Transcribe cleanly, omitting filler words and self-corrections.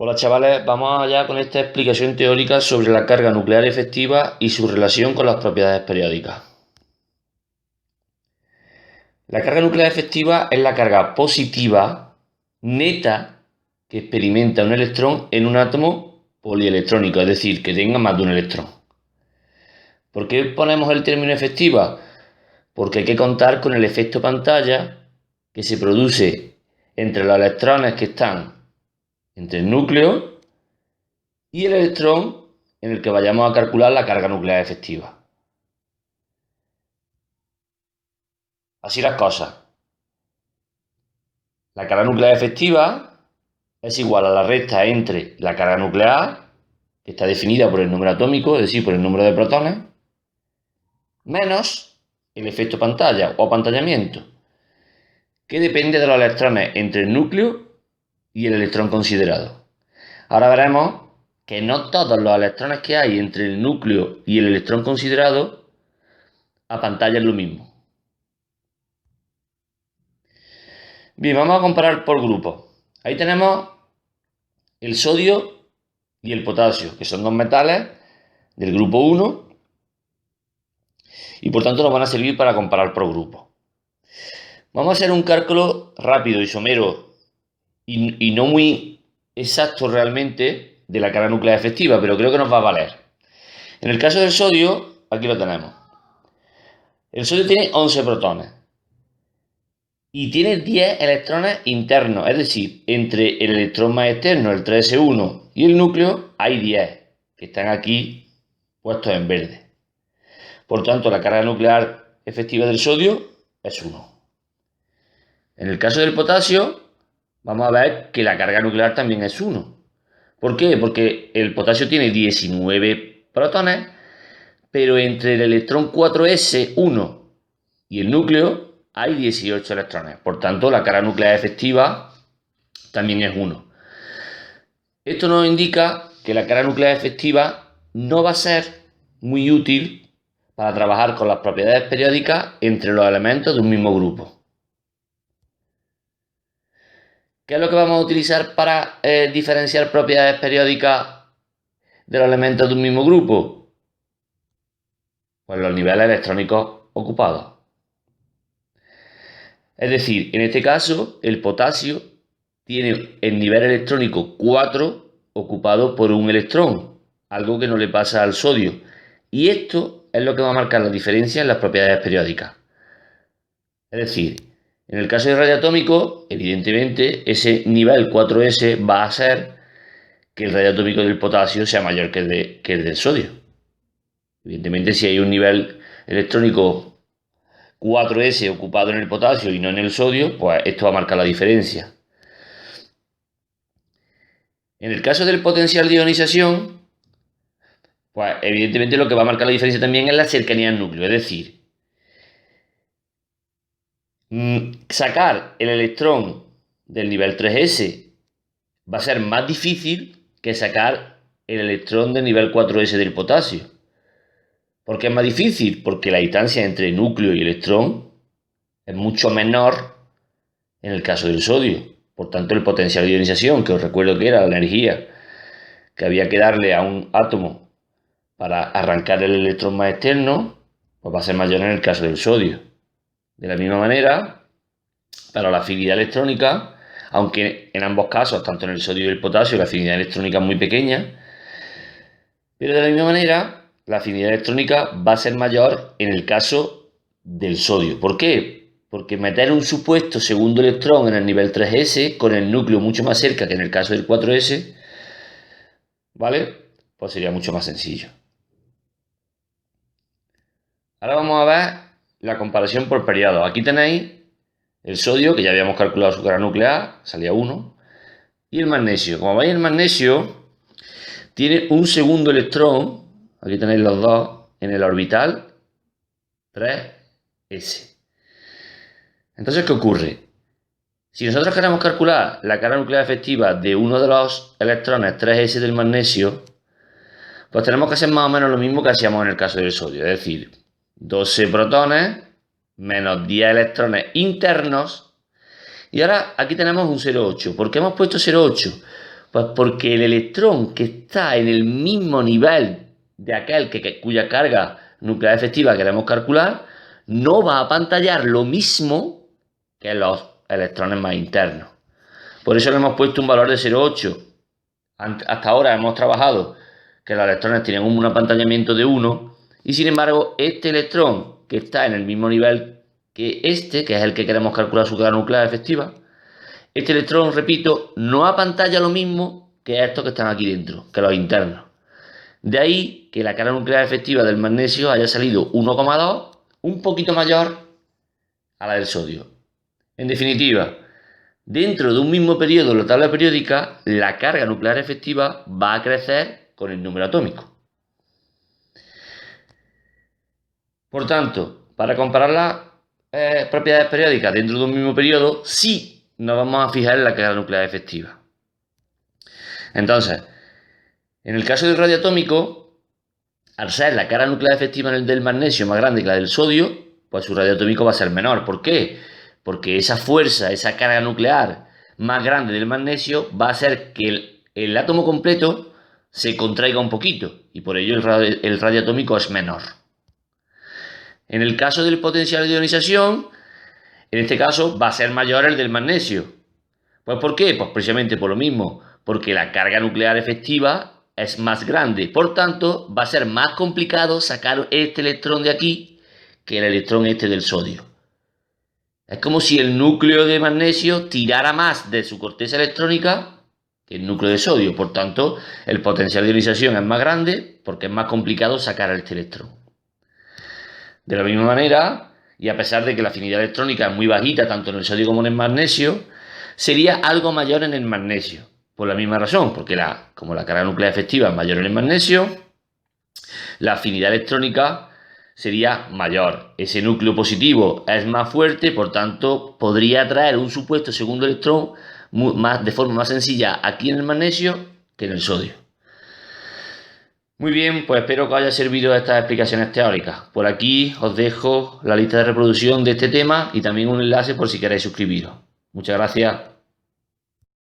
Hola chavales, vamos allá con esta explicación teórica sobre la carga nuclear efectiva y su relación con las propiedades periódicas. La carga nuclear efectiva es la carga positiva neta que experimenta un electrón en un átomo polielectrónico, es decir, que tenga más de un electrón. ¿Por qué ponemos el término efectiva? Porque hay que contar con el efecto pantalla que se produce entre los electrones que están entre el núcleo y el electrón en el que vayamos a calcular la carga nuclear efectiva. Así las cosas. La carga nuclear efectiva es igual a la recta entre la carga nuclear, que está definida por el número atómico, es decir, por el número de protones, menos el efecto pantalla o apantallamiento, que depende de los electrones entre el núcleo y el electrón considerado. Ahora veremos que no todos los electrones que hay entre el núcleo y el electrón considerado apantallan lo mismo. Bien, vamos a comparar por grupos. Ahí tenemos el sodio y el potasio, que son dos metales del grupo 1 y por tanto nos van a servir para comparar por grupo. Vamos a hacer un cálculo rápido y somero y no muy exacto realmente de la carga nuclear efectiva, pero creo que nos va a valer. En el caso del sodio, aquí lo tenemos. El sodio tiene 11 protones y tiene 10 electrones internos, es decir, entre el electrón más externo, el 3s1, y el núcleo hay 10 que están aquí puestos en verde. Por tanto, la carga nuclear efectiva del sodio es 1. En el caso del potasio, vamos a ver que la carga nuclear también es 1. ¿Por qué? Porque el potasio tiene 19 protones, pero entre el electrón 4s1 y el núcleo hay 18 electrones. Por tanto, la carga nuclear efectiva también es 1. Esto nos indica que la carga nuclear efectiva no va a ser muy útil para trabajar con las propiedades periódicas entre los elementos de un mismo grupo. ¿Qué es lo que vamos a utilizar para diferenciar propiedades periódicas de los elementos de un mismo grupo? Pues los niveles electrónicos ocupados. Es decir, en este caso, el potasio tiene el nivel electrónico 4 ocupado por un electrón, algo que no le pasa al sodio. Y esto es lo que va a marcar la diferencia en las propiedades periódicas. Es decir, en el caso del radioatómico, evidentemente, ese nivel 4s va a ser que el radio atómico del potasio sea mayor que el del sodio. Evidentemente, si hay un nivel electrónico 4s ocupado en el potasio y no en el sodio, pues esto va a marcar la diferencia. En el caso del potencial de ionización, pues evidentemente lo que va a marcar la diferencia también es la cercanía al núcleo, es decir, sacar el electrón del nivel 3s va a ser más difícil que sacar el electrón del nivel 4s del potasio. ¿Por qué es más difícil? Porque la distancia entre núcleo y electrón es mucho menor en el caso del sodio. Por tanto, el potencial de ionización, que os recuerdo que era la energía que había que darle a un átomo para arrancar el electrón más externo, pues va a ser mayor en el caso del sodio. De la misma manera, para la afinidad electrónica, aunque en ambos casos, tanto en el sodio y el potasio, la afinidad electrónica es muy pequeña, pero de la misma manera, la afinidad electrónica va a ser mayor en el caso del sodio. ¿Por qué? Porque meter un supuesto segundo electrón en el nivel 3s con el núcleo mucho más cerca que en el caso del 4s, ¿vale? Pues sería mucho más sencillo. Ahora vamos a ver la comparación por periodos. Aquí tenéis el sodio, que ya habíamos calculado su carga nuclear, salía 1, y el magnesio. Como veis, el magnesio tiene un segundo electrón, aquí tenéis los dos, en el orbital 3s. Entonces, ¿qué ocurre? Si nosotros queremos calcular la carga nuclear efectiva de uno de los electrones 3s del magnesio, pues tenemos que hacer más o menos lo mismo que hacíamos en el caso del sodio, es decir, 12 protones menos 10 electrones internos. Y ahora aquí tenemos un 0,8. ¿Por qué hemos puesto 0,8? Pues porque el electrón que está en el mismo nivel de aquel cuya carga nuclear efectiva queremos calcular, no va a pantallar lo mismo que los electrones más internos. Por eso le hemos puesto un valor de 0,8. Hasta ahora hemos trabajado que los electrones tienen un apantallamiento de 1 y sin embargo este electrón que está en el mismo nivel que este, que es el que queremos calcular su carga nuclear efectiva, este electrón, repito, no apantalla lo mismo que estos que están aquí dentro, que los internos. De ahí que la carga nuclear efectiva del magnesio haya salido 1,2, un poquito mayor a la del sodio. En definitiva, dentro de un mismo periodo en la tabla periódica, la carga nuclear efectiva va a crecer con el número atómico. Por tanto, para comparar las propiedades periódicas dentro de un mismo periodo, sí nos vamos a fijar en la carga nuclear efectiva. Entonces, en el caso del radioatómico, al ser la carga nuclear efectiva del magnesio más grande que la del sodio, pues su radioatómico va a ser menor. ¿Por qué? Porque esa fuerza, esa carga nuclear más grande del magnesio va a hacer que el átomo completo se contraiga un poquito y por ello el radioatómico es menor. En el caso del potencial de ionización, en este caso va a ser mayor el del magnesio. ¿Pues por qué? Pues precisamente por lo mismo, porque la carga nuclear efectiva es más grande. Por tanto, va a ser más complicado sacar este electrón de aquí que el electrón este del sodio. Es como si el núcleo de magnesio tirara más de su corteza electrónica que el núcleo de sodio. Por tanto, el potencial de ionización es más grande porque es más complicado sacar este electrón. De la misma manera, y a pesar de que la afinidad electrónica es muy bajita tanto en el sodio como en el magnesio, sería algo mayor en el magnesio. Por la misma razón, porque como la carga nuclear efectiva es mayor en el magnesio, la afinidad electrónica sería mayor. Ese núcleo positivo es más fuerte, por tanto, podría atraer un supuesto segundo electrón de forma más sencilla aquí en el magnesio que en el sodio. Muy bien, pues espero que os haya servido estas explicaciones teóricas. Por aquí os dejo la lista de reproducción de este tema y también un enlace por si queréis suscribiros. Muchas gracias.